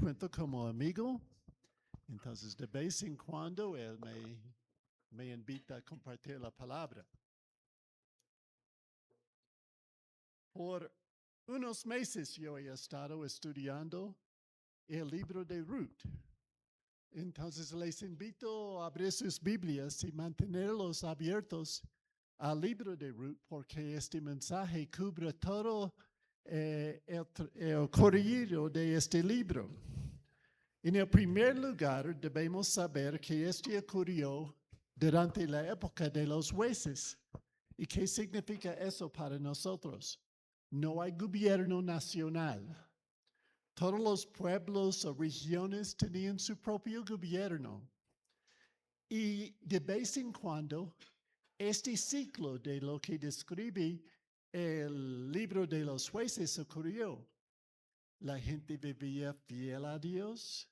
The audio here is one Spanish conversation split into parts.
cuento como amigo. Entonces, de vez en cuando él me invita a compartir la palabra. Por unos meses yo he estado estudiando el libro de Ruth. Entonces les invito a abrir sus Biblias y mantenerlos abiertos al libro de Ruth, porque este mensaje cubre todo el corrido de este libro. En el primer lugar, debemos saber que este ocurrió durante la época de los jueces. ¿Y qué significa eso para nosotros? No hay gobierno nacional. Todos los pueblos o regiones tenían su propio gobierno. Y de vez en cuando, este ciclo de lo que describe el libro de los jueces ocurrió. La gente vivía fiel a Dios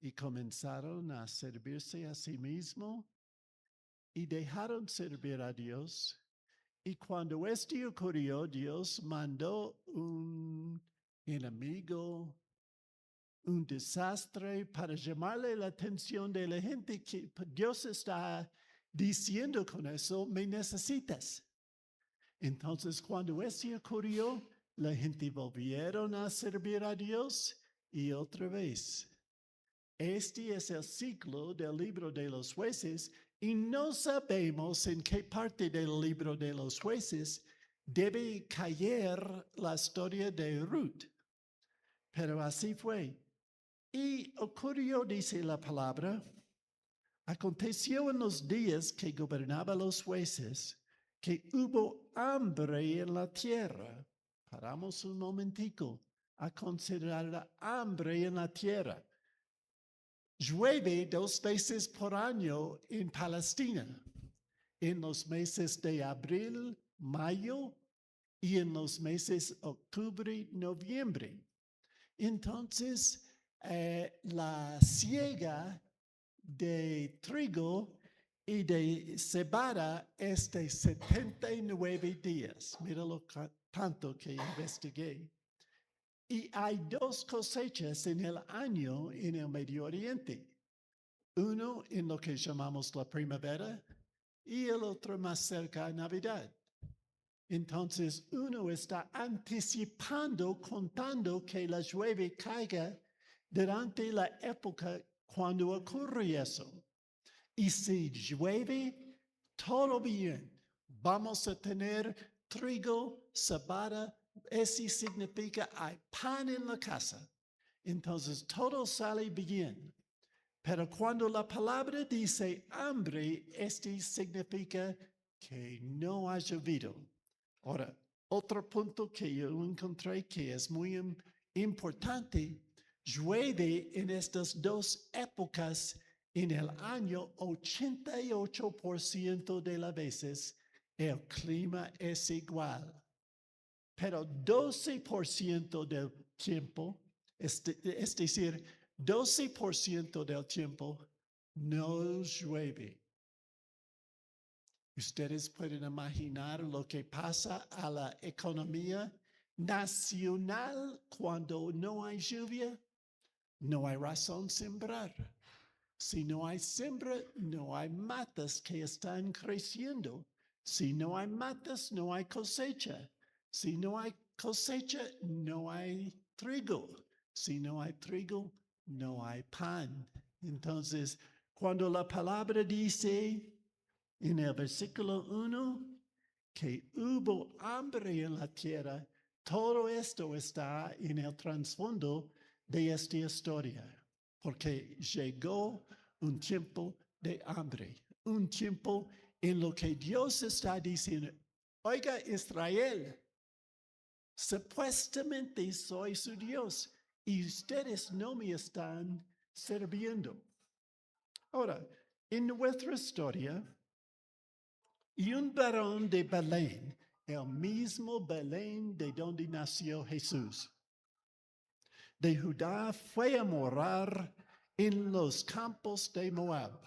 y comenzaron a servirse a sí mismo y dejaron servir a Dios. Y cuando esto ocurrió, Dios mandó un enemigo, un desastre para llamarle la atención de la gente que Dios está diciendo con eso, me necesitas. Entonces, cuando eso ocurrió, la gente volvieron a servir a Dios y otra vez. Este es el ciclo del libro de los jueces y no sabemos en qué parte del libro de los jueces debe caer la historia de Ruth. Pero así fue. Y ocurrió, dice la palabra, aconteció en los días que gobernaban los jueces que hubo hambre en la tierra. Paramos un momentico a considerar la hambre en la tierra. Llueve 2 veces por año en Palestina, en los meses de abril, mayo y en los meses octubre, noviembre. Entonces, la siega de trigo y de cebada es de 79 días. Mira lo tanto que investigué. Y hay 2 cosechas en el año en el Medio Oriente. Uno en lo que llamamos la primavera y el otro más cerca a Navidad. Entonces uno está anticipando, contando que la lluvia caiga durante la época cuando ocurre eso. Y si llueve, todo bien. Vamos a tener trigo, cebada. Eso significa hay pan en la casa. Entonces todo sale bien. Pero cuando la palabra dice hambre, este significa que no ha llovido. Ahora, otro punto que yo encontré que es muy importante, llueve en estas 2 épocas en el año 88% de las veces el clima es igual. Pero 12% del tiempo, es decir, 12% del tiempo no llueve. Ustedes pueden imaginar lo que pasa a la economía nacional cuando no hay lluvia. No hay razón sembrar. Si no hay siembra, no hay matas que están creciendo. Si no hay matas, no hay cosecha. Si no hay cosecha, no hay trigo. Si no hay trigo, no hay pan. Entonces, cuando la palabra dice en el versículo 1 que hubo hambre en la tierra, todo esto está en el trasfondo de esta historia, porque llegó un tiempo de hambre, un tiempo en lo que Dios está diciendo, oiga Israel, supuestamente soy su Dios y ustedes no me están sirviendo. Ahora, en nuestra historia, y un varón de Belén, el mismo Belén de donde nació Jesús, de Judá, fue a morar en los campos de Moab,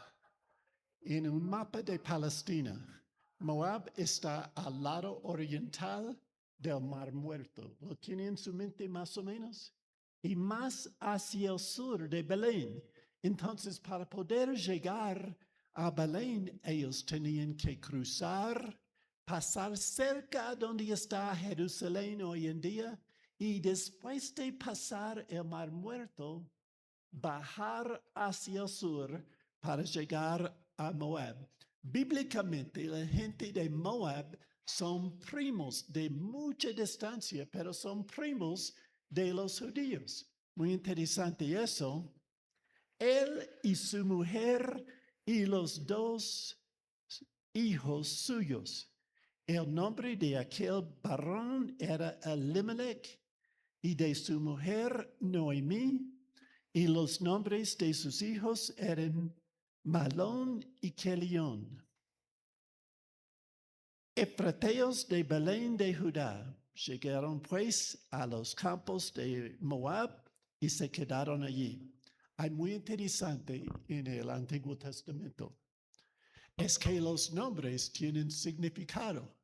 en un mapa de Palestina. Moab está al lado oriental del Mar Muerto. ¿Lo tiene en su mente más o menos? y más hacia el sur de Belén. Entonces, para poder llegar a Belén, ellos tenían que cruzar, pasar cerca donde está Jerusalén hoy en día, y después de pasar el Mar Muerto, bajar hacia el sur para llegar a Moab. Bíblicamente, la gente de Moab son primos de mucha distancia, pero son primos de los judíos. Muy interesante eso. Él y su mujer y los dos hijos suyos. El nombre de aquel varón era Elimelech y de su mujer Noemí, y los nombres de sus hijos eran Malón y Kelión. Efrateos de Belén de Judá llegaron pues a los campos de Moab y se quedaron allí. Hay muy interesante en el Antiguo Testamento. Es que los nombres tienen significado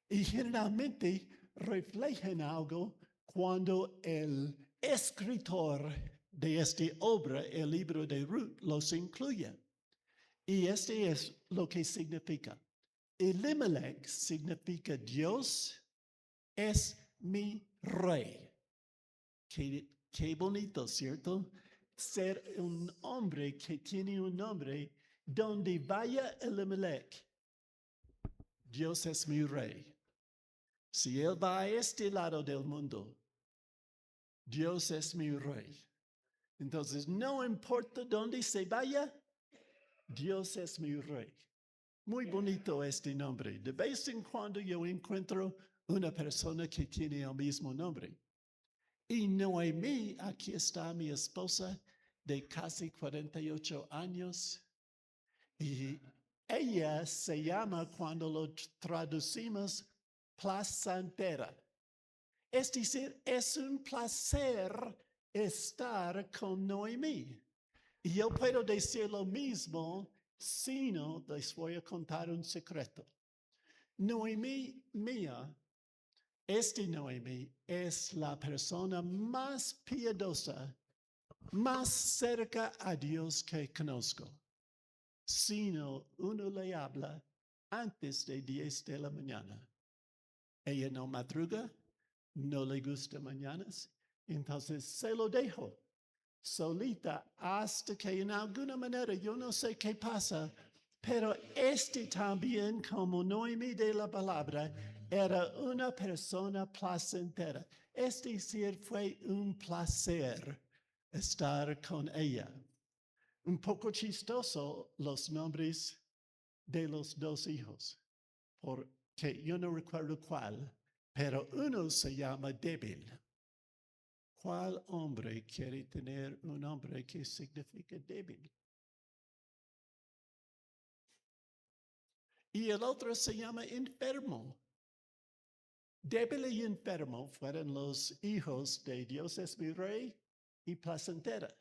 y generalmente reflejan algo cuando el escritor de esta obra, el libro de Ruth, los incluye. Y este es lo que significa. Elimelech significa Dios es mi rey. Qué bonito, ¿cierto? Ser un hombre que tiene un nombre donde vaya Elimelech. Dios es mi rey. Si él va a este lado del mundo, Dios es mi rey. Entonces, no importa dónde se vaya, Dios es mi rey. Muy bonito este nombre. De vez en cuando yo encuentro una persona que tiene el mismo nombre. Y Noemí, aquí está mi esposa de casi 48 años. Y ella se llama, cuando lo traducimos, placentera. Es decir, es un placer estar con Noemí. Y yo puedo decir lo mismo, sino les voy a contar un secreto. Noemí mía, Noemí es la persona más piadosa, más cerca a Dios que conozco. Sino uno le habla antes de 10 de la mañana. Ella no madruga, no le gusta mañanas, entonces se lo dejo solita hasta que en alguna manera, yo no sé qué pasa, pero también, como Noemí de la palabra, era una persona placentera. Es decir, fue un placer estar con ella. Un poco chistoso los nombres de los dos hijos, porque yo no recuerdo cuál, pero uno se llama Débil. ¿Cuál hombre quiere tener un nombre que significa débil? Y el otro se llama Enfermo. Débil y enfermo fueron los hijos de Dios es mi rey y placentera.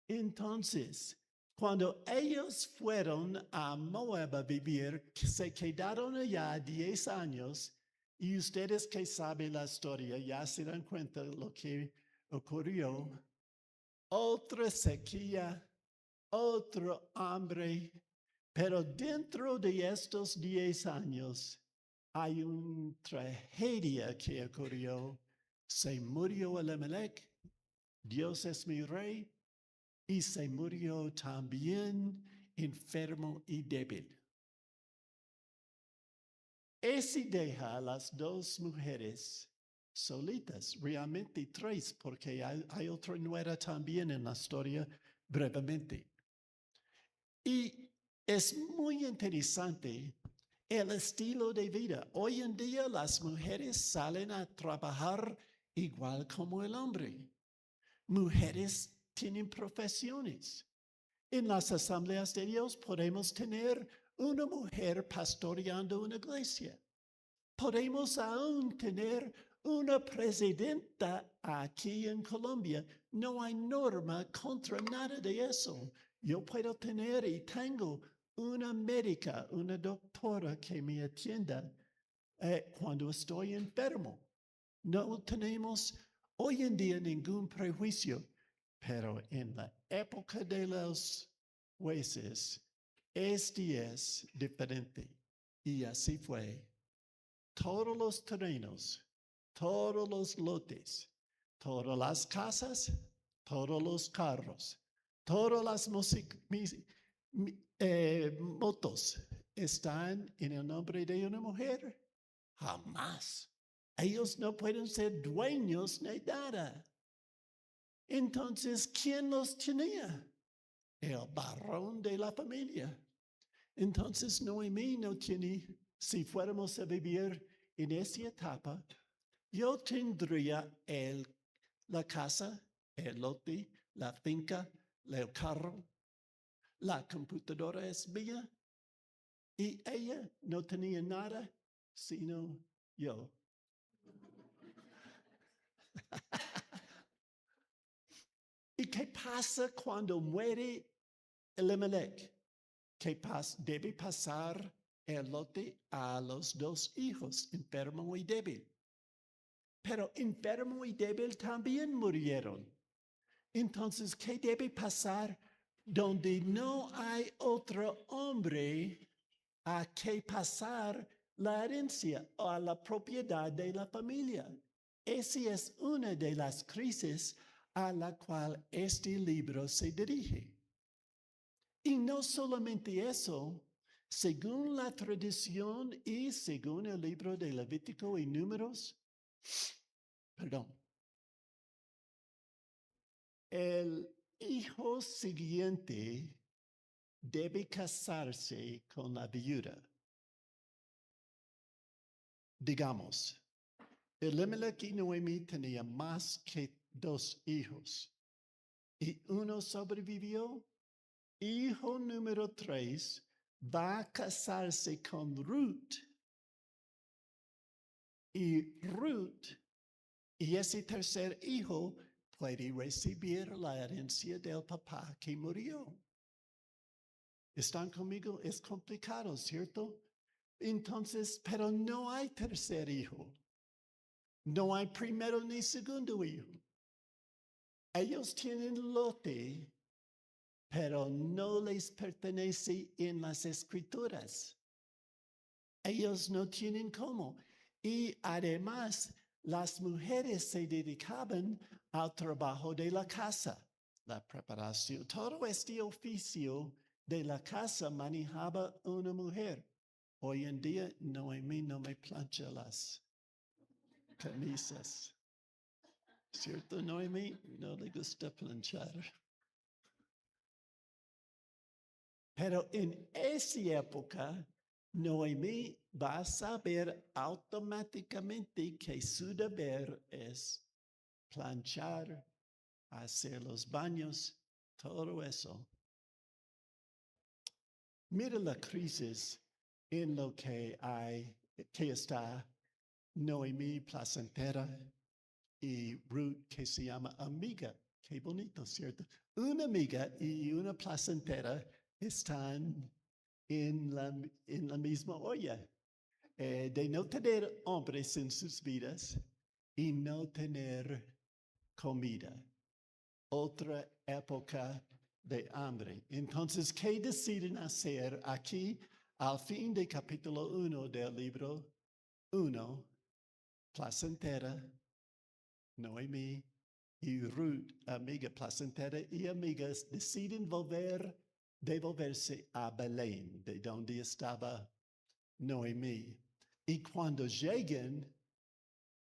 Entonces, cuando ellos fueron a Moab a vivir, se quedaron allá 10 años, y ustedes que saben la historia ya se dan cuenta de lo que ocurrió. Otra sequía, otro hambre, pero dentro de estos 10 años hay una tragedia que ocurrió. Se murió Elimelech, Dios es mi rey, y se murió también enfermo y débil. Ese deja a las dos mujeres solitas, realmente tres, porque hay otra nuera también en la historia brevemente. Y es muy interesante el estilo de vida. Hoy en día las mujeres salen a trabajar igual como el hombre. Mujeres tienen profesiones. En las asambleas de Dios podemos tener una mujer pastoreando una iglesia. Podemos aún tener una presidenta aquí en Colombia. No hay norma contra nada de eso. Yo puedo tener y tengo una médica, una doctora que me atienda cuando estoy enfermo. No tenemos Hoy en día ningún prejuicio, pero en la época de los jueces, este es diferente. Y así fue. Todos los terrenos, todos los lotes, todas las casas, todos los carros, todas las motos están en el nombre de una mujer. Jamás. Ellos no pueden ser dueños de nada. Entonces, ¿quién los tenía? El varón de la familia. Entonces, Noemí no tiene, si fuéramos a vivir en esa etapa, yo tendría la casa, el lote, la finca, el carro, la computadora es mía y ella no tenía nada sino yo. ¿Y qué pasa cuando muere Elimelech? ¿Qué debe pasar el lote a los dos hijos, enfermo y débil? Pero enfermo y débil también murieron. Entonces, ¿qué debe pasar donde no hay otro hombre a que pasar la herencia o a la propiedad de la familia? Esa es una de las crisis a la cual este libro se dirige. Y no solamente eso, según la tradición y según el libro de Levítico y Números, el hijo siguiente debe casarse con la viuda. Digamos, Elimelech y Noemí tenían más que 2 hijos y uno sobrevivió. Hijo número 3 va a casarse con Ruth. Y Ruth y ese tercer hijo puede recibir la herencia del papá que murió. ¿Están conmigo? Es complicado, ¿cierto? Entonces, pero no hay tercer hijo. No hay primero ni segundo hijo. Ellos tienen lote, pero no les pertenece en las escrituras. Ellos no tienen cómo. Y además, las mujeres se dedicaban al trabajo de la casa, la preparación. Todo este oficio de la casa manejaba una mujer. Hoy en día, Noemí no me plancha las camisas. ¿Cierto, Noemí? No le gusta planchar. Pero en esa época, Noemí va a saber automáticamente que su deber es planchar, hacer los baños, todo eso. Mira la crisis en lo que está Noemí placentera y Ruth que se llama amiga. Qué bonito, ¿cierto? Una amiga y una placentera están en la misma olla. De no tener hombres en sus vidas y no tener comida. Otra época de hambre. Entonces, ¿qué deciden hacer aquí al fin del capítulo 1 del libro 1? Placentera, Noemí y Ruth, amiga placentera y amigas, deciden devolverse a Belén, de donde estaba Noemí. Y cuando llegan,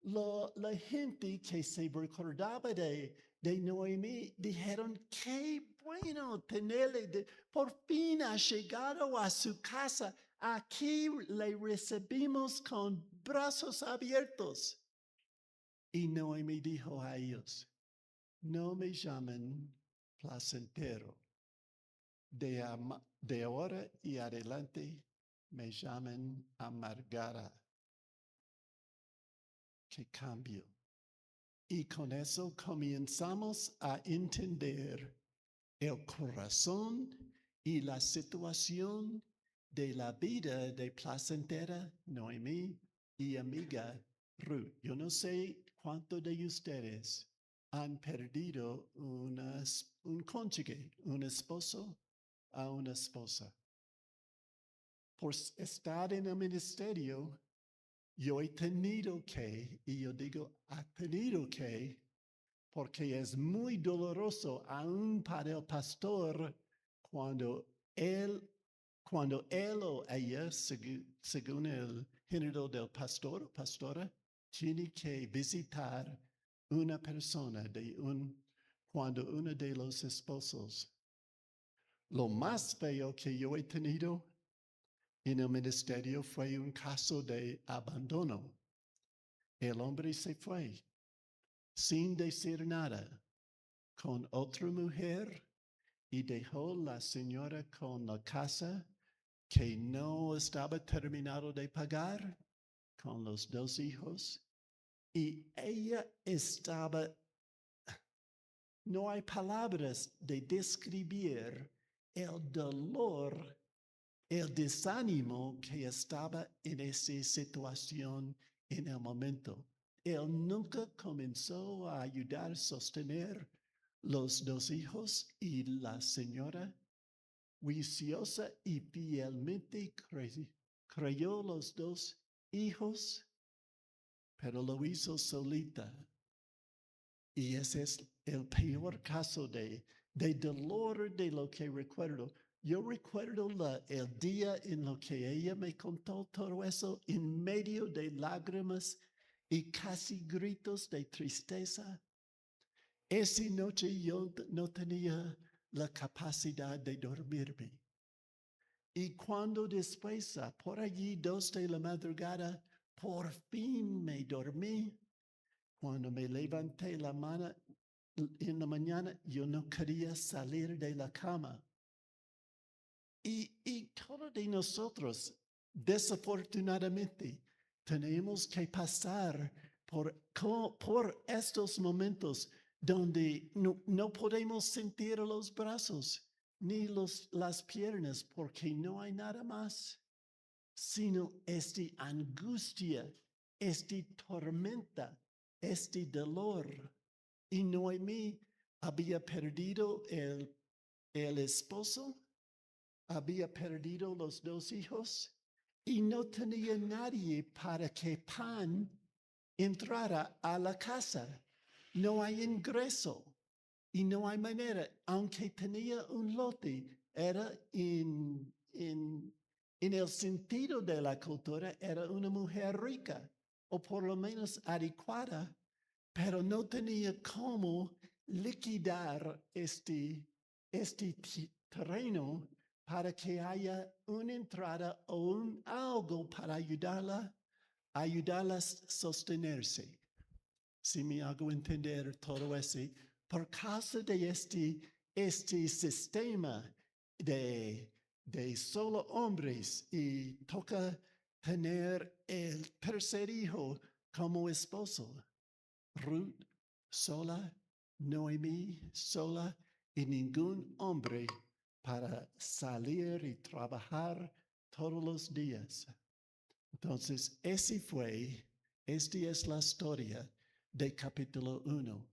la gente que se recordaba de Noemí dijeron, qué bueno tenerle, por fin ha llegado a su casa, aquí le recibimos con brazos abiertos. Y Noemí dijo a ellos, no me llamen placentero, de ahora y adelante me llaman amargara. Qué cambio. Y con eso comenzamos a entender el corazón y la situación de la vida de placentera Noemí y amiga Ruth. Yo no sé cuántos de ustedes han perdido un cónyuge, un esposo a una esposa. Por estar en el ministerio, yo he tenido que, y yo digo, ha tenido que, porque es muy doloroso aún para el pastor cuando él, o ella, según el género del pastor o pastora, tiene que visitar una persona cuando uno de los esposos. Lo más feo que yo he tenido en el ministerio fue un caso de abandono. El hombre se fue sin decir nada con otra mujer y dejó la señora con la casa que no estaba terminado de pagar, con los 2 hijos, y ella estaba, no hay palabras de describir el dolor, el desánimo que estaba en esa situación en el momento. Él nunca comenzó a ayudar a sostener los 2 hijos y la señora juiciosa y fielmente creyó los 2 hijos, pero lo hizo solita. Y ese es el peor caso de dolor de lo que recuerdo. Yo recuerdo el día en lo que ella me contó todo eso en medio de lágrimas y casi gritos de tristeza. Esa noche yo no tenía la capacidad de dormirme. Y cuando después, por allí 2 de la madrugada, por fin me dormí. Cuando me levanté en la mañana, yo no quería salir de la cama. Y todos de nosotros, desafortunadamente, tenemos que pasar por estos momentos donde no podemos sentir los brazos ni las piernas porque no hay nada más, sino esta angustia, esta tormenta, este dolor. Y Noemí había perdido el esposo, había perdido los 2 hijos y no tenía nadie para que Pan entrara a la casa. No hay ingreso y no hay manera, aunque tenía un lote, era en el sentido de la cultura, era una mujer rica o por lo menos adecuada, pero no tenía cómo liquidar este terreno para que haya una entrada o algo para ayudarla a sostenerse. Si me hago entender todo eso, por causa de este sistema de solo hombres y toca tener el tercer hijo como esposo. Ruth sola, Noemí sola y ningún hombre para salir y trabajar todos los días. Entonces, esta es la historia de capítulo 1.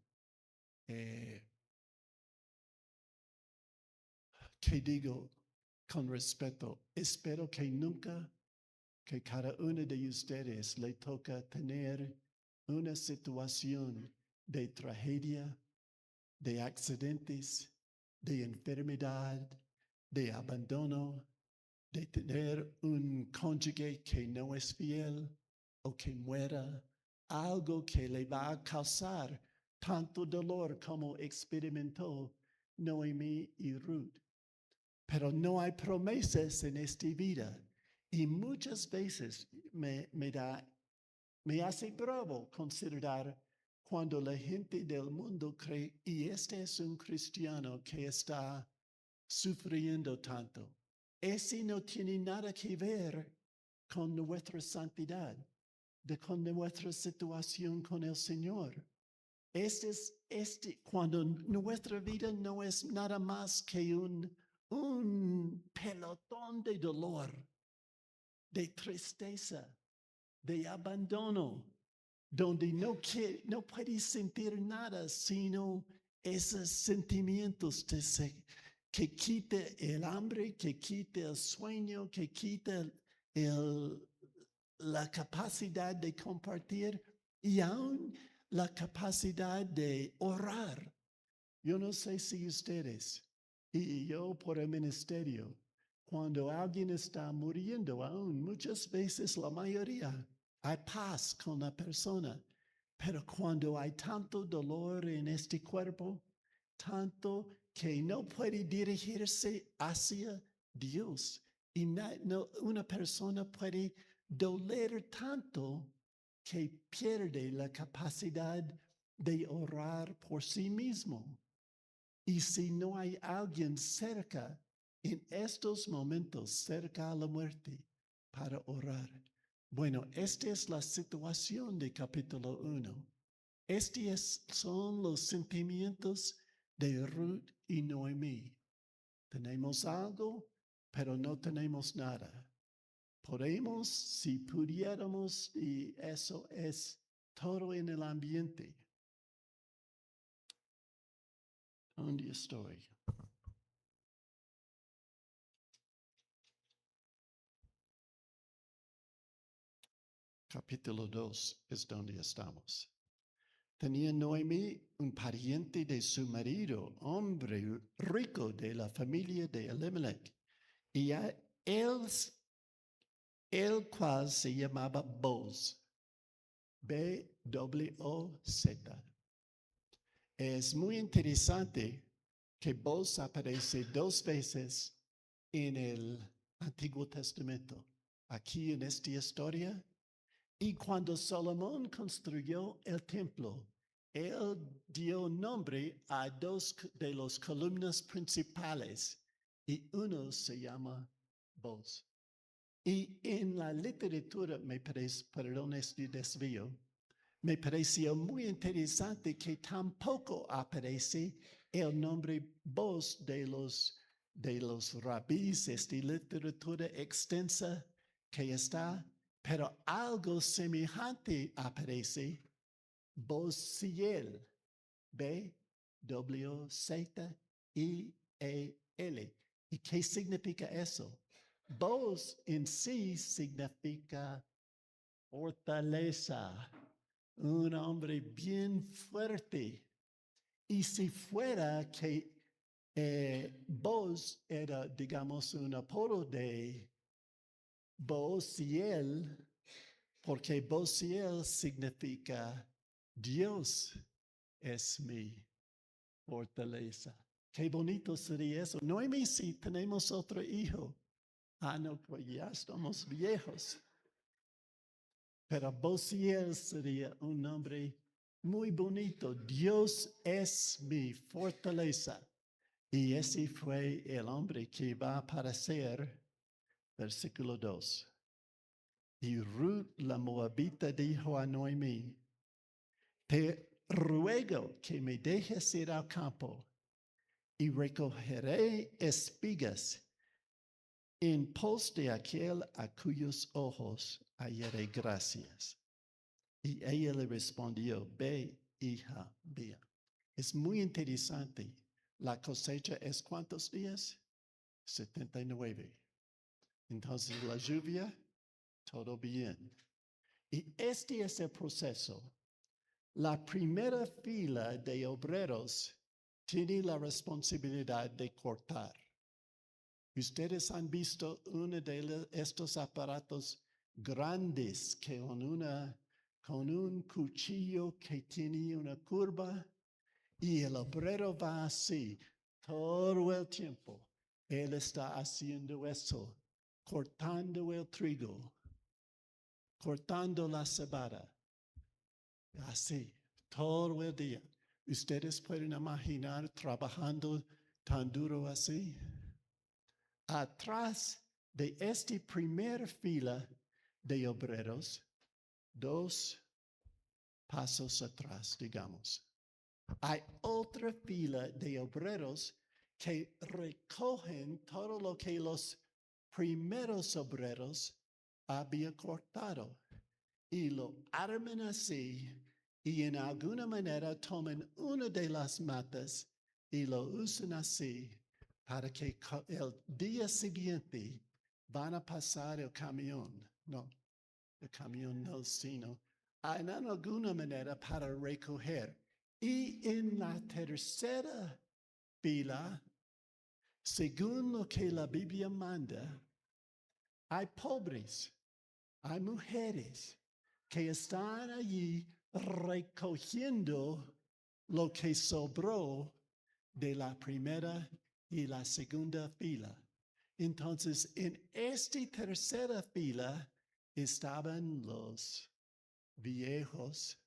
Que digo con respeto, espero que nunca, que cada uno de ustedes le toca tener una situación de tragedia, de accidentes, de enfermedad, de abandono, de tener un cónyuge que no es fiel o que muera, algo que le va a causar tanto dolor como experimentó Noemí y Ruth. Pero no hay promesas en esta vida y muchas veces me hace bravo considerar cuando la gente del mundo cree, y este es un cristiano que está sufriendo tanto. Ese no tiene nada que ver con nuestra santidad, con nuestra situación con el Señor. Cuando nuestra vida no es nada más que un pelotón de dolor, de tristeza, de abandono, donde no puedes sentir nada, sino esos sentimientos que quita el hambre, que quita el sueño, que quita la capacidad de compartir y aún la capacidad de orar. Yo no sé si ustedes y yo por el ministerio, cuando alguien está muriendo aún, muchas veces la mayoría, hay paz con la persona, pero cuando hay tanto dolor en este cuerpo, tanto que no puede dirigirse hacia Dios y una persona puede doler tanto que pierde la capacidad de orar por sí mismo. Y si no hay alguien cerca en estos momentos, cerca a la muerte, para orar. Bueno, esta es la situación de capítulo 1. Estos son los sentimientos de Ruth y Noemí. Tenemos algo, pero no tenemos nada. Podemos, si pudiéramos, y eso es todo en el ambiente. ¿Dónde estoy? Capítulo 2 es donde estamos. Tenía Noemí un pariente de su marido, hombre rico de la familia de Elimelech, y a él, el cual se llamaba Boz, B-O-Z. Es muy interesante que Boz aparece 2 veces en el Antiguo Testamento. Aquí en esta historia. Y cuando Salomón construyó el templo, él dio nombre a 2 de las columnas principales y uno se llama Boz. Y en la literatura, me parece, perdón este desvío, me pareció muy interesante que tampoco aparece el nombre Boz de los rabís, esta literatura extensa que está, pero algo semejante aparece, Boziel, B-W-Z-I-E-L. ¿Y qué significa eso? Boz en sí significa fortaleza, un hombre bien fuerte. Y si fuera que Boz era, digamos, un apodo de Boziel, porque Boziel significa Dios es mi fortaleza. Qué bonito sería eso. Noemí, si tenemos otro hijo. No, pues ya estamos viejos. Pero Boziel sería un nombre muy bonito. Dios es mi fortaleza. Y ese fue el hombre que va a aparecer, versículo 2. Y Ruth la Moabita dijo a Noemí, te ruego que me dejes ir al campo y recogeré espigas en pos de aquel a cuyos ojos hallaré gracias. Y ella le respondió, ve, hija mía. Es muy interesante. La cosecha es ¿cuántos días? 79. Entonces la lluvia, todo bien. Y este es el proceso. La primera fila de obreros tiene la responsabilidad de cortar. Ustedes han visto uno de estos aparatos grandes que con un cuchillo que tiene una curva y el obrero va así todo el tiempo. Él está haciendo eso, cortando el trigo, cortando la cebada, así, todo el día. ¿Ustedes pueden imaginar trabajando tan duro así? Atrás de esta primera fila de obreros, 2 pasos atrás, digamos, hay otra fila de obreros que recogen todo lo que los primeros obreros habían cortado. y lo armen así y en alguna manera tomen una de las matas y lo usan así para que el día siguiente van a pasar el camión. No, el camión no, sino en alguna manera para recoger. Y en la tercera fila, según lo que la Biblia manda, hay pobres, hay mujeres que están allí recogiendo lo que sobró de la primera y la segunda fila. Entonces, en esta tercera fila estaban los viejos,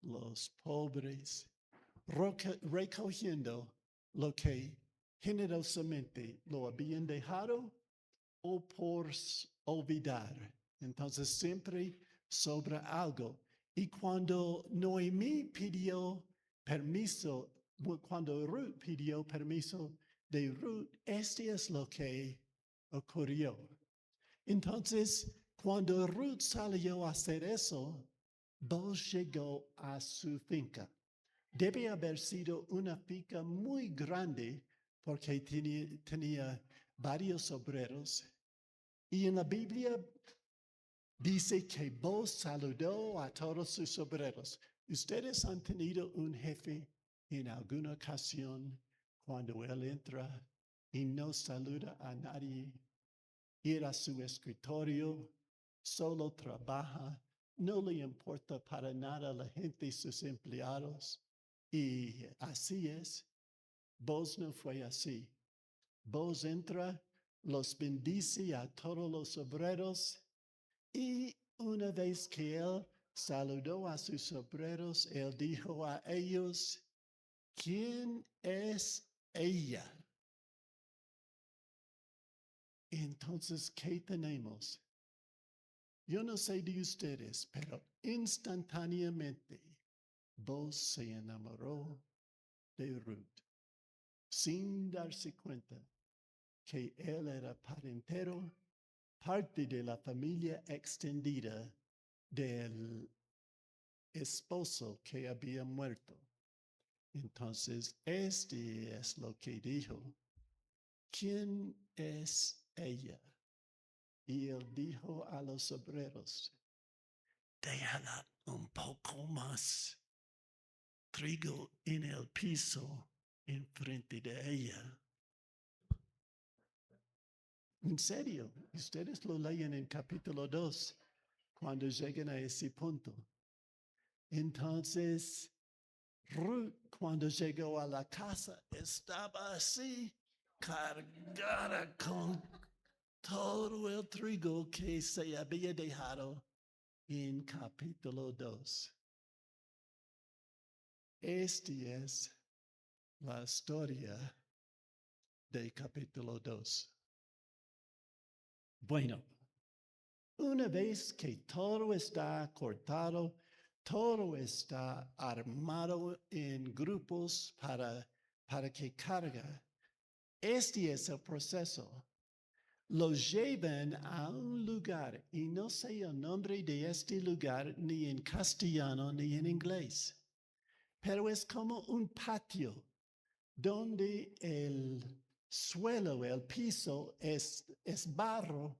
los pobres, recogiendo lo que generosamente lo habían dejado o por olvidar. Entonces siempre sobra algo. Y cuando Noemí pidió permiso, cuando Ruth pidió permiso de Ruth, este es lo que ocurrió. Entonces, cuando Ruth salió a hacer eso, Boaz llegó a su finca. Debe haber sido una finca muy grande porque tenía varios obreros. Y en la Biblia dice que Boaz saludó a todos sus obreros. ¿Ustedes han tenido un jefe en alguna ocasión cuando él entra y no saluda a nadie? Ir a su escritorio, solo trabaja, no le importa para nada a la gente y sus empleados. Y así es. Boaz no fue así. Boaz entra, los bendice a todos los obreros y una vez que él saludó a sus obreros, él dijo a ellos, ¿quién es ella? Entonces, ¿qué tenemos? Yo no sé de ustedes, pero instantáneamente Boaz se enamoró de Ruth sin darse cuenta que él era parentero, parte de la familia extendida del esposo que había muerto. Entonces, este es lo que dijo. ¿Quién es ella? Y él dijo a los obreros, déjala un poco más trigo en el piso enfrente de ella. En serio, ustedes lo leen en capítulo 2, cuando lleguen a ese punto. Entonces, Ruth, cuando llegó a la casa, estaba así, cargada con todo el trigo que se había dejado en capítulo 2. Esta es la historia de capítulo 2. Bueno, una vez que todo está cortado, todo está armado en grupos para que carga, este es el proceso. Los llevan a un lugar y no sé el nombre de este lugar ni en castellano ni en inglés, pero es como un patio donde el suelo, el piso es barro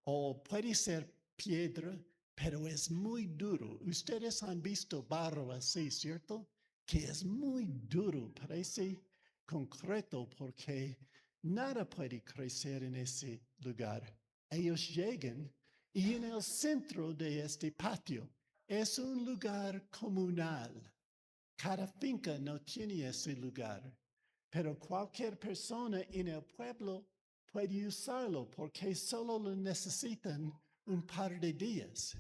o puede ser piedra, pero es muy duro. Ustedes han visto barro así, ¿cierto? Que es muy duro, parece concreto porque nada puede crecer en ese lugar. Ellos llegan y en el centro de este patio es un lugar comunal. Cada finca no tiene ese lugar, pero cualquier persona en el pueblo puede usarlo porque solo lo necesitan un par de días.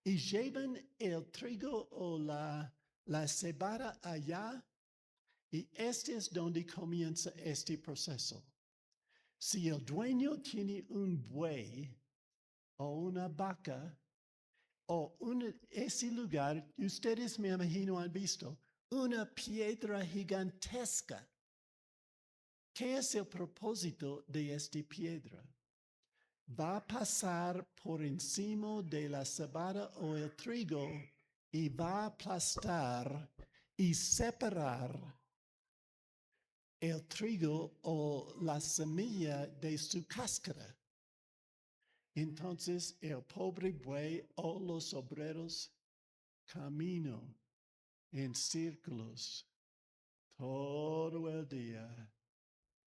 Y llevan el trigo o la cebada allá y este es donde comienza este proceso. Si el dueño tiene un buey o una vaca o ese lugar, ustedes me imagino han visto, una piedra gigantesca. ¿Qué es el propósito de esta piedra? va a pasar por encima de la cebada o el trigo y va a aplastar y separar el trigo o la semilla de su cáscara. Entonces el pobre buey o los obreros caminan en círculos todo el día,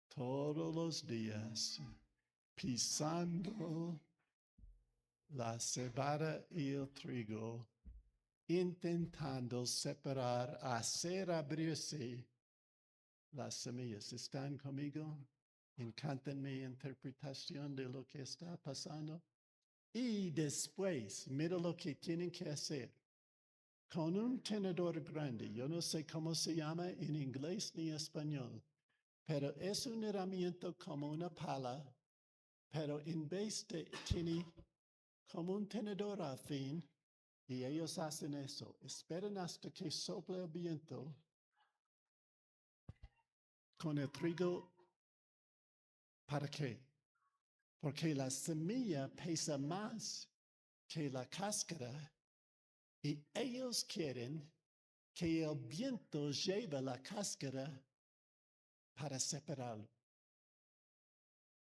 todos los días, pisando la cebada y el trigo, intentando separar, hacer abrirse las semillas. ¿Están conmigo? Encantan mi interpretación de lo que está pasando. Y después, mira lo que tienen que hacer. Con un tenedor grande, yo no sé cómo se llama en inglés ni español, pero es una herramienta como una pala, pero en vez de tiene como un tenedor al fin, y ellos hacen eso, esperan hasta que sople el viento con el trigo. ¿Para qué? Porque la semilla pesa más que la cáscara y ellos quieren que el viento lleve la cáscara para separarlo.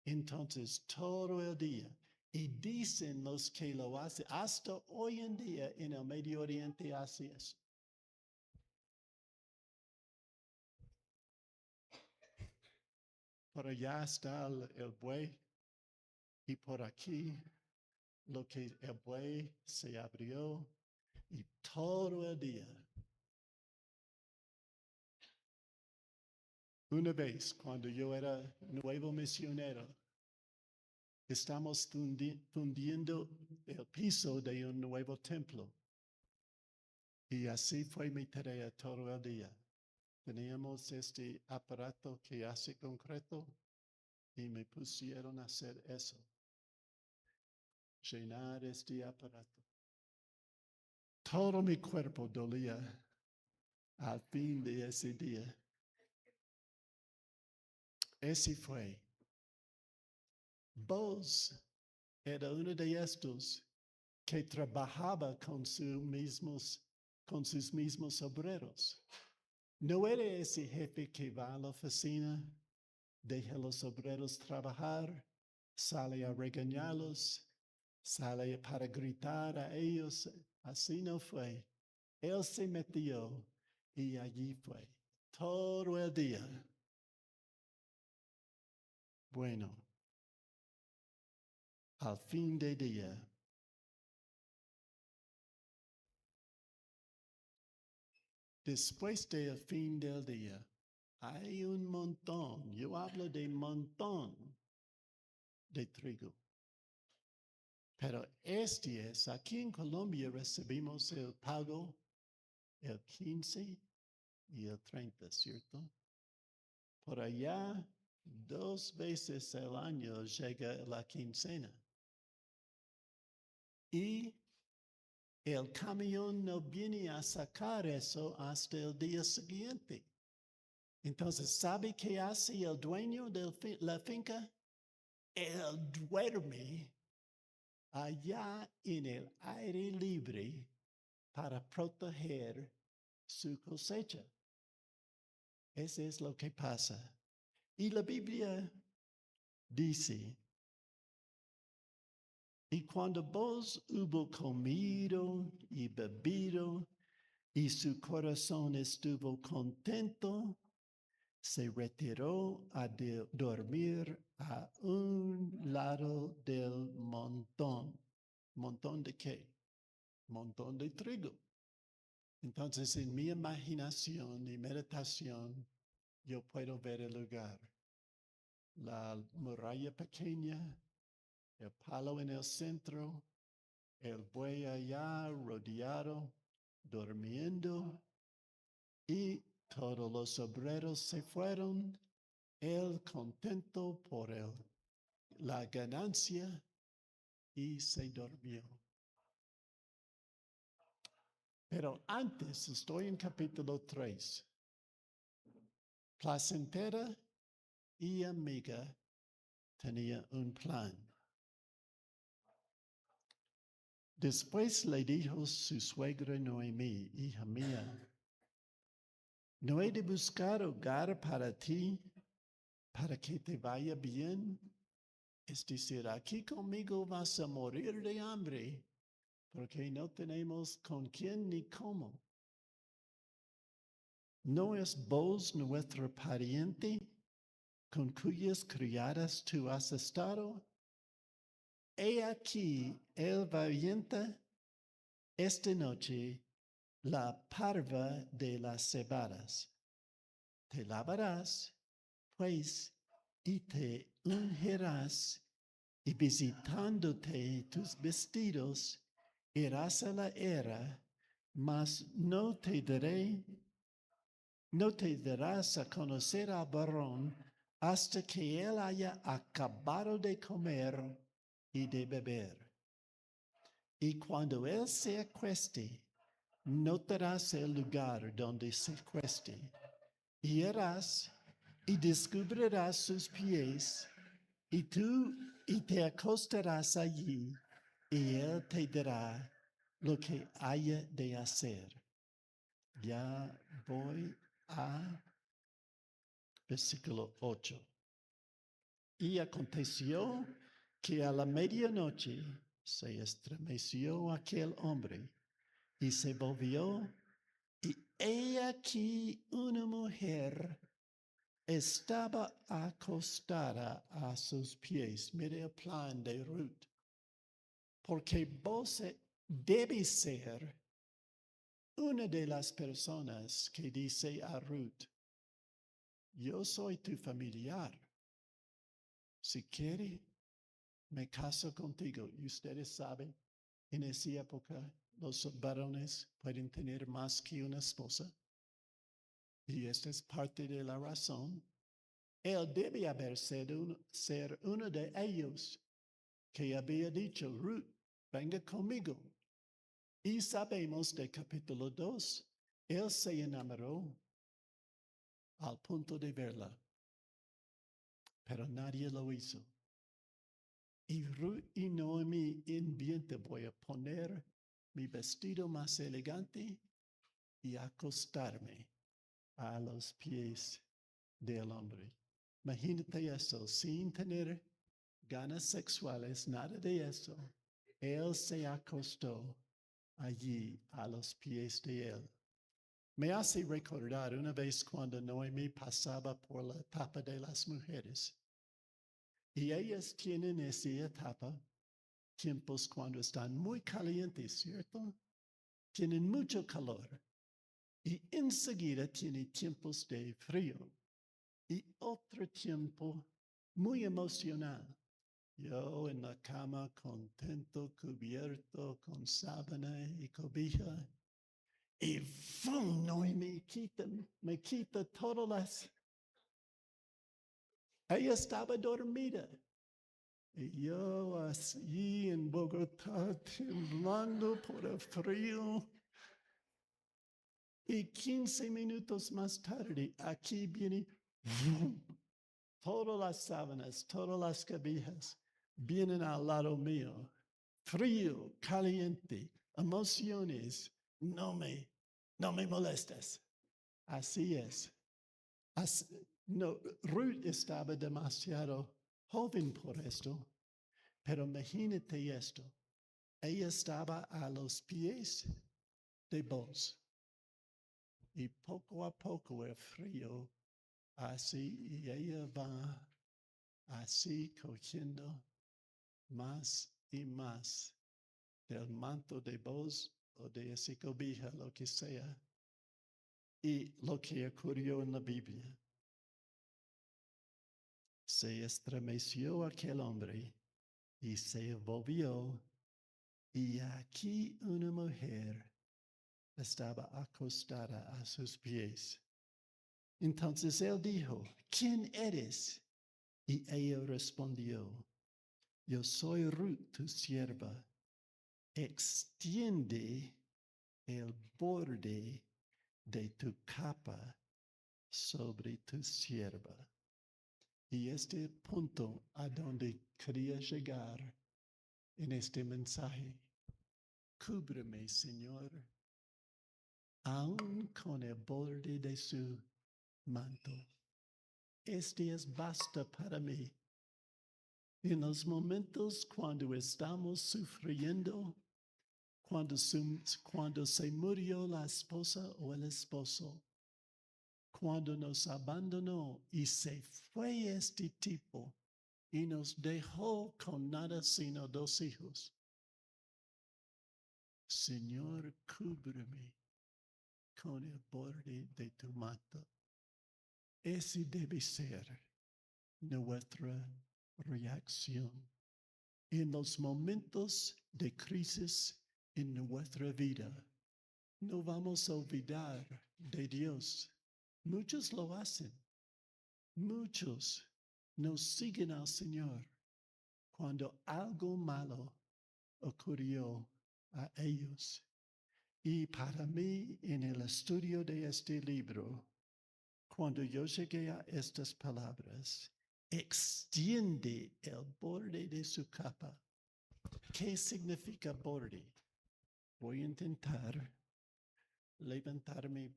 Entonces, todo el día, y dicen los que lo hacen, hasta hoy en día en el Medio Oriente hace eso. Por allá está el buey y por aquí lo que el buey se abrió y todo el día. Una vez, cuando yo era nuevo misionero, estamos fundiendo el piso de un nuevo templo. Y así fue mi tarea todo el día. Teníamos este aparato que hace concreto y me pusieron a hacer eso. Llenar este aparato. Todo mi cuerpo dolía al fin de ese día. Ese fue. Vos era uno de estos que trabajaba con sus mismos obreros. No era ese jefe que va a la oficina, deja a los obreros trabajar, sale a regañarlos, sale para gritar a ellos. Así no fue. Él se metió y allí fue. Todo el día. Bueno, al fin de día, después del fin del día, hay un montón, yo hablo de montón de trigo. Pero este es, aquí en Colombia recibimos el pago el 15 y el 30, ¿cierto? Por allá, 2 veces al año llega la quincena. Y el camión no viene a sacar eso hasta el día siguiente. Entonces, ¿sabe qué hace el dueño de la finca? Él duerme allá en el aire libre para proteger su cosecha. Eso es lo que pasa. Y la Biblia dice, y cuando vos hubo comido y bebido y su corazón estuvo contento, se retiró a dormir a un lado del montón. ¿Montón de qué? Montón de trigo. Entonces, en mi imaginación y meditación, yo puedo ver el lugar. La muralla pequeña, el palo en el centro, el buey allá rodeado, durmiendo, y todos los obreros se fueron, él contento por la ganancia, y se durmió. Pero antes, estoy en capítulo 3. Placentera y amiga tenía un plan. Después le dijo su suegra Noemí, hija mía, ¿no he de buscar hogar para ti, para que te vaya bien? Es decir, aquí conmigo vas a morir de hambre, porque no tenemos con quién ni cómo. ¿No es vos nuestro pariente con cuyas criadas tú has estado? He aquí el valiente esta noche la parva de las cebadas. Te lavarás, pues, y te ungirás, y visitándote tus vestidos, irás a la era, mas no te darás a conocer al varón hasta que él haya acabado de comer y de beber. Y cuando él se acueste, notarás el lugar donde se acueste. Y irás y descubrirás sus pies, y te acostarás allí, y él te dirá lo que haya de hacer. Ya voy a versículo 8. Y aconteció que a la medianoche se estremeció aquel hombre y se volvió, y he aquí una mujer estaba acostada a sus pies. Mire el plan de Ruth. Porque vos debes ser una de las personas que dice a Ruth, yo soy tu familiar. Si quiere, me caso contigo. Y ustedes saben, en esa época los varones pueden tener más que una esposa. Y esta es parte de la razón. Él debe haber sido ser uno de ellos que había dicho, Ruth, venga conmigo. Y sabemos de capítulo 2, él se enamoró al punto de verla, pero nadie lo hizo. Y Ruth y Noemí bien te voy a poner mi vestido más elegante y acostarme a los pies del hombre. Imagínate eso, sin tener ganas sexuales, nada de eso. Él se acostó allí a los pies de él. Me hace recordar una vez cuando Noemí pasaba por la etapa de las mujeres. Y ellas tienen esa etapa, tiempos cuando están muy calientes, ¿cierto? Tienen mucho calor. Y enseguida tienen tiempos de frío. Y otro tiempo muy emocional. Yo en la cama contento, cubierto con sábana y cobija. Y ¡fum! No, y me quita todas las... Ella estaba dormida. Y yo así en Bogotá temblando por el frío. Y 15 minutos más tarde, aquí viene ¡fum! Todas las sábanas, todas las cobijas vienen al lado mío. Frío, caliente, emociones, no me molestes. Así es. No, Ruth estaba demasiado joven por esto, pero imagínate esto. Ella estaba a los pies de vos y poco a poco el frío así y ella va así cogiendo más y más del manto de vos o de esa cobija, lo que sea. Y lo que ocurrió en la Biblia. Se estremeció aquel hombre y se volvió, y aquí una mujer estaba acostada a sus pies. Entonces él dijo, ¿quién eres? Y ella respondió, yo soy Ruth, tu sierva. Extiende el borde de tu capa sobre tu sierva. Y este punto a donde quería llegar en este mensaje. Cúbreme, Señor, aún con el borde de su manto. Este es basta para mí. En los momentos cuando estamos sufriendo, cuando se murió la esposa o el esposo, cuando nos abandonó y se fue este tipo y nos dejó con nada sino 2 hijos. Señor, cúbreme con el borde de tu manto. Ese debe ser nuestra reacción en los momentos de crisis en nuestra vida. No vamos a olvidar de Dios. Muchos lo hacen. Muchos no siguen al Señor cuando algo malo ocurrió a ellos. Y para mí, en el estudio de este libro, cuando yo llegué a estas palabras, extiende el borde de su capa. ¿Qué significa borde? Voy a intentar levantarme.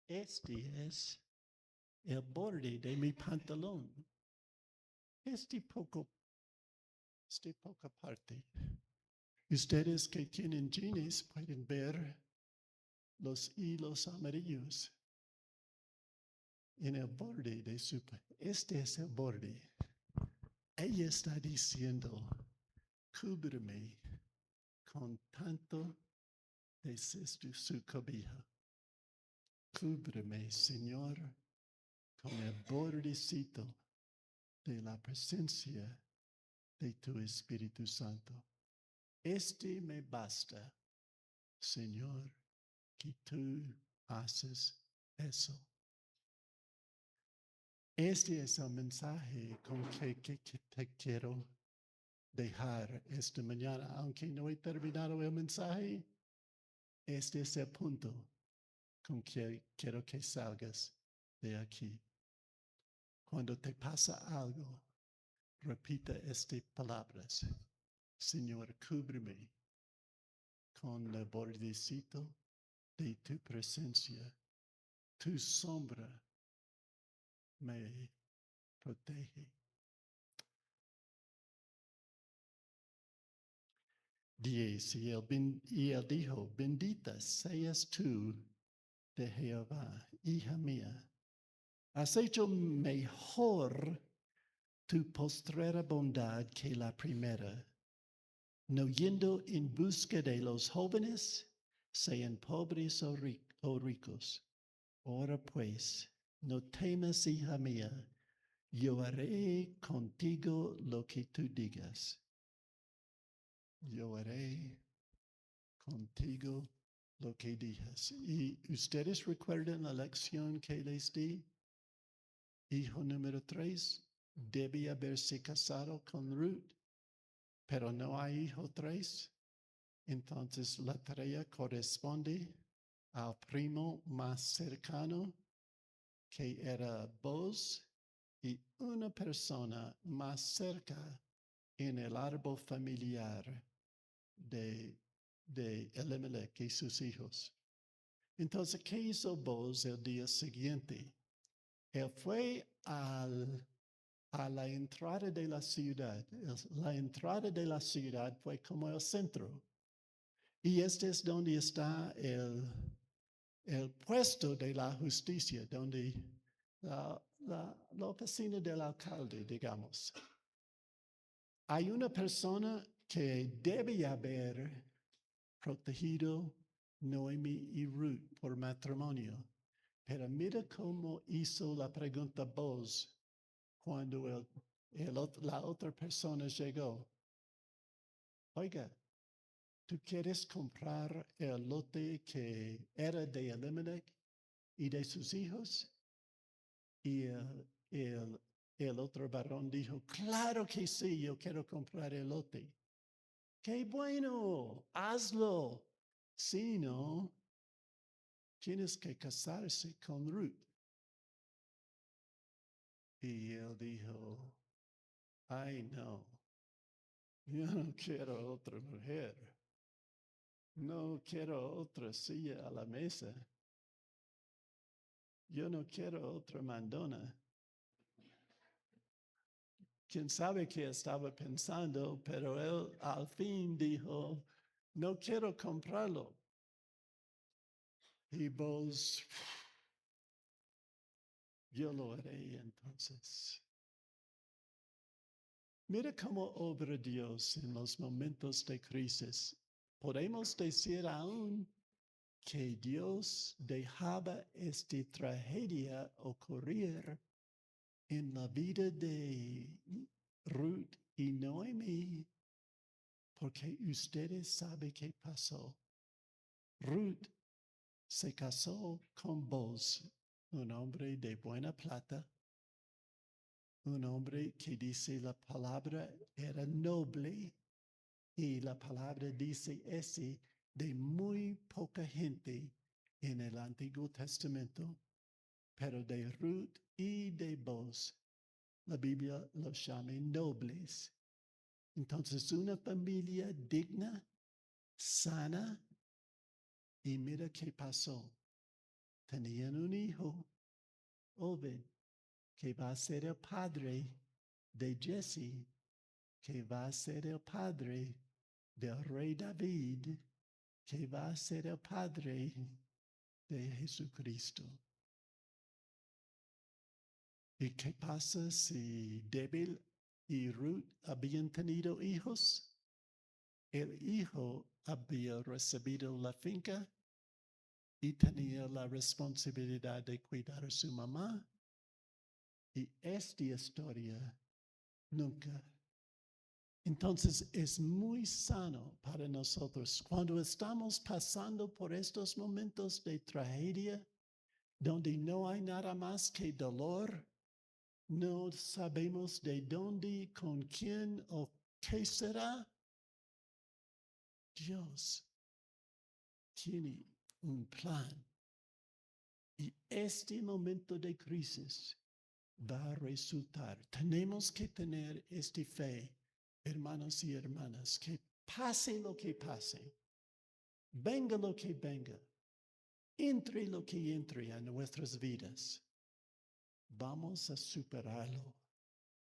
Este es el borde de mi pantalón. Este poca parte. Ustedes que tienen jeans pueden ver los hilos amarillos en el borde de su. Este es el borde. Ella está diciendo, cúbreme con tanto de su cobija. Cúbreme, Señor, con el bordecito de la presencia de tu Espíritu Santo. Este me basta, Señor, que tú haces eso. Este es el mensaje con que te quiero dejar esta mañana. Aunque no he terminado el mensaje, este es el punto con que quiero que salgas de aquí. Cuando te pasa algo, repita estas palabras. Señor, cúbreme con el bordecito de tu presencia. Tu sombra me protege. 10. Y él dijo, bendita seas tú de Jehová, hija mía. Has hecho mejor tu postrera bondad que la primera, no yendo en busca de los jóvenes, sean pobres o ricos. Ahora pues, no temas, hija mía, yo haré contigo lo que tú digas. Yo haré contigo lo que digas. Y ustedes recuerdan la lección que les di. Hijo número 3 debe haberse casado con Ruth, pero no hay hijo 3. Entonces la tarea corresponde al primo más cercano, que era Boaz, y una persona más cerca en el árbol familiar de Elimelech y sus hijos. Entonces, ¿qué hizo Boaz el día siguiente? Él fue a la entrada de la ciudad. La entrada de la ciudad fue como el centro. Y este es donde está el puesto de la justicia, donde la oficina del alcalde, digamos. Hay una persona que debe haber protegido Noemi y Ruth por matrimonio. Pero mira cómo hizo la pregunta Boaz cuando la otra persona llegó. Oiga, ¿tú quieres comprar el lote que era de Elimelech y de sus hijos? Y el otro varón dijo, claro que sí, yo quiero comprar el lote. ¡Qué bueno! Hazlo. Si no, tienes que casarse con Ruth. Y él dijo, ay no, yo no quiero otra mujer. No quiero otra silla a la mesa. Yo no quiero otra mandona. Quién sabe qué estaba pensando, pero él al fin dijo, no quiero comprarlo. Y vos, yo lo haré entonces. Mira cómo obra Dios en los momentos de crisis. Podemos decir aún que Dios dejaba esta tragedia ocurrir en la vida de Ruth y Noemi, porque ustedes saben qué pasó. Ruth se casó con Boaz, un hombre de buena plata, un hombre que dice la palabra era noble y la palabra dice ese de muy poca gente en el Antiguo Testamento, pero de Ruth y de Boaz, la Biblia los llama nobles. Entonces, una familia digna, sana, y mira qué pasó. Tenían un hijo, Obed, que va a ser el padre de Jesse, que va a ser el padre del rey David, que va a ser el padre de Jesucristo. ¿Y qué pasa si David y Ruth habían tenido hijos? El hijo había recibido la finca y tenía la responsabilidad de cuidar a su mamá. Y esta historia nunca. Entonces es muy sano para nosotros cuando estamos pasando por estos momentos de tragedia, donde no hay nada más que dolor, no sabemos de dónde, con quién o qué será. Dios tiene un plan. Y este momento de crisis va a resultar. Tenemos que tener esta fe, hermanos y hermanas, que pase lo que pase, venga lo que venga, entre lo que entre a nuestras vidas, vamos a superarlo.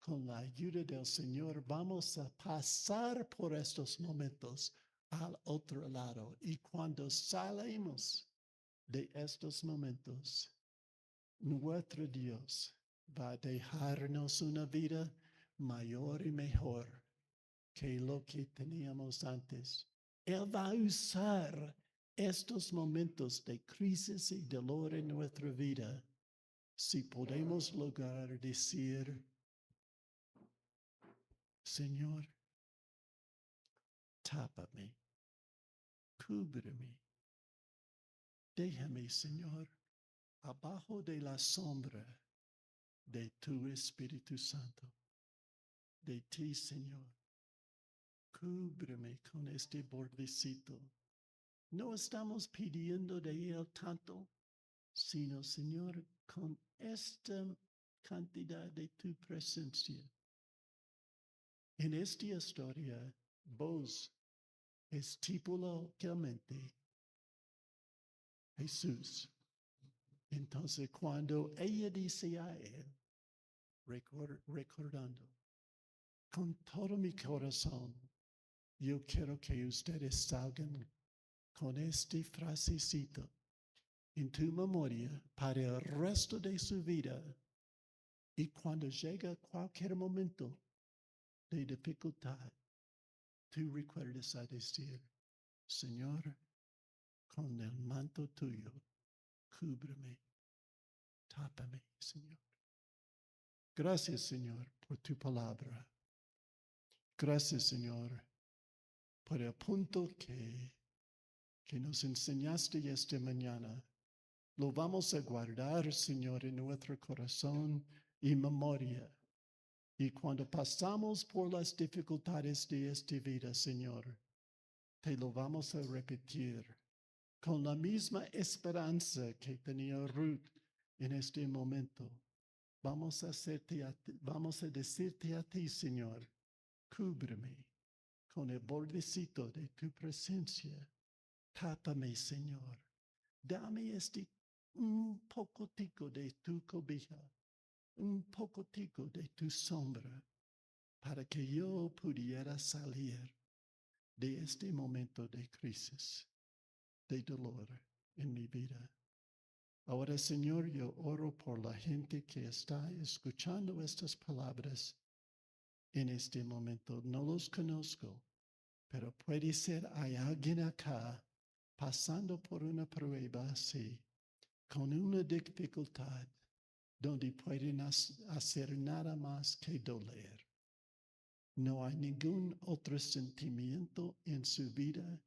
Con la ayuda del Señor vamos a pasar por estos momentos al otro lado. Y cuando salimos de estos momentos, nuestro Dios va a dejarnos una vida mayor y mejor que lo que teníamos antes. Él va a usar estos momentos de crisis y dolor en nuestra vida si podemos lograr decir, Señor, tápame, cúbreme, déjame, Señor, abajo de la sombra de tu Espíritu Santo, de ti, Señor. Cúbreme con este bordecito. No estamos pidiendo de Él tanto, sino, Señor, con esta cantidad de tu presencia. En esta historia, vos estipuladamente Jesús. Entonces, cuando ella dice a Él, recordando, con todo mi corazón, yo quiero que ustedes salgan con este frasecito en tu memoria para el resto de su vida. Y cuando llega cualquier momento de dificultad, tú recuerdas a decir, Señor, con el manto tuyo, cúbreme, tápame, Señor. Gracias, Señor, por tu palabra. Gracias, Señor, por el punto que nos enseñaste esta mañana. Lo vamos a guardar, Señor, en nuestro corazón y memoria. Y cuando pasamos por las dificultades de esta vida, Señor, te lo vamos a repetir con la misma esperanza que tenía Ruth en este momento. Vamos a decirte a ti, Señor, cúbreme con el bordecito de tu presencia. Tápame, Señor. Dame un pocotico de tu cobija, un pocotico de tu sombra, para que yo pudiera salir de este momento de crisis, de dolor en mi vida. Ahora, Señor, yo oro por la gente que está escuchando estas palabras en este momento. No los conozco, pero puede ser hay alguien acá pasando por una prueba así, con una dificultad, donde pueden hacer nada más que doler. No hay ningún otro sentimiento en su vida,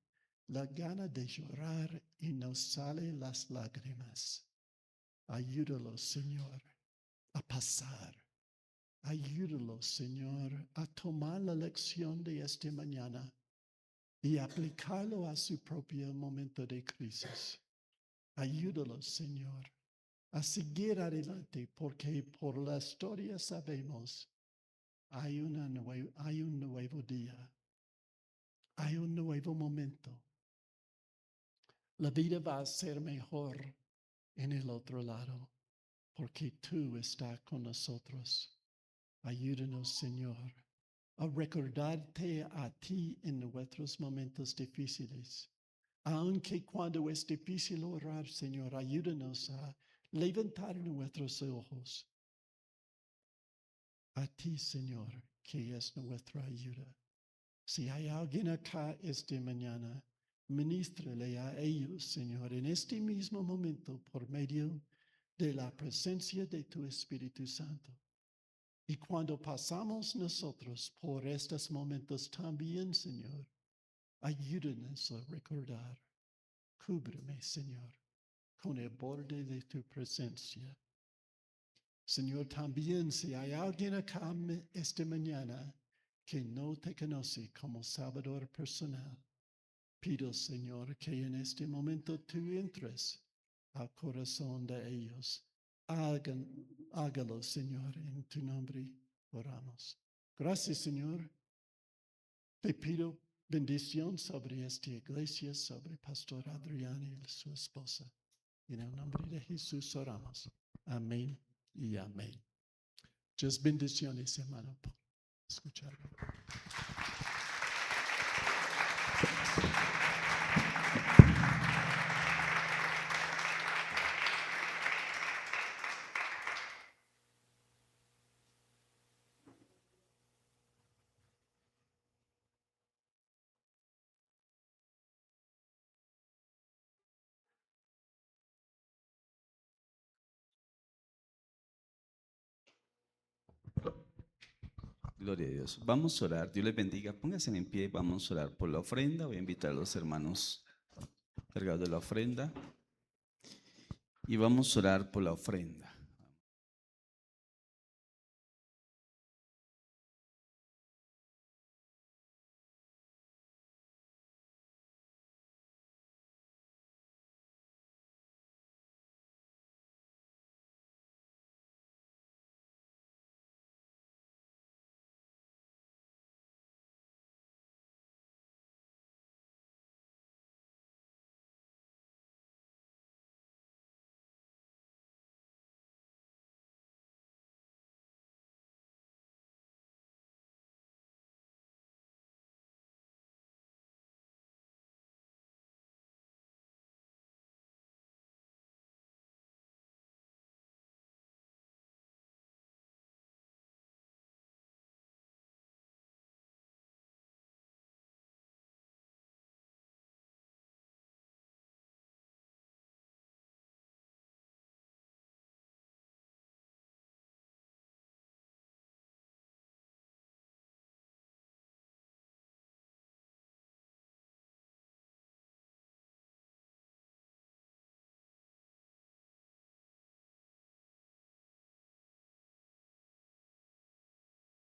la gana de llorar y no salen las lágrimas. Ayúdalos, Señor, a pasar. Ayúdalos, Señor, a tomar la lección de esta mañana y aplicarlo a su propio momento de crisis. Ayúdalos, Señor, a seguir adelante, porque por la historia sabemos hay un nuevo día, hay un nuevo momento. La vida va a ser mejor en el otro lado, porque tú estás con nosotros. Ayúdanos, Señor, a recordarte a ti en nuestros momentos difíciles. Aunque cuando es difícil orar, Señor, ayúdanos a levantar nuestros ojos a ti, Señor, que es nuestra ayuda. Si hay alguien acá esta mañana, ministrale a ellos, Señor, en este mismo momento por medio de la presencia de tu Espíritu Santo. Y cuando pasamos nosotros por estos momentos también, Señor, ayúdanos a recordar. Cúbreme, Señor, con el borde de tu presencia. Señor, también si hay alguien acá esta mañana que no te conoce como Salvador personal, pido, Señor, que en este momento tú entres al corazón de ellos. Hágalo, Señor, en tu nombre oramos. Gracias, Señor. Te pido bendición sobre esta iglesia, sobre Pastor Adrián y su esposa. En el nombre de Jesús oramos. Amén y amén. Muchas bendiciones, hermano, por escucharme. Gloria a Dios. Vamos a orar. Dios les bendiga. Pónganse en pie. Vamos a orar por la ofrenda. Voy a invitar a los hermanos cargados de la ofrenda. Y vamos a orar por la ofrenda.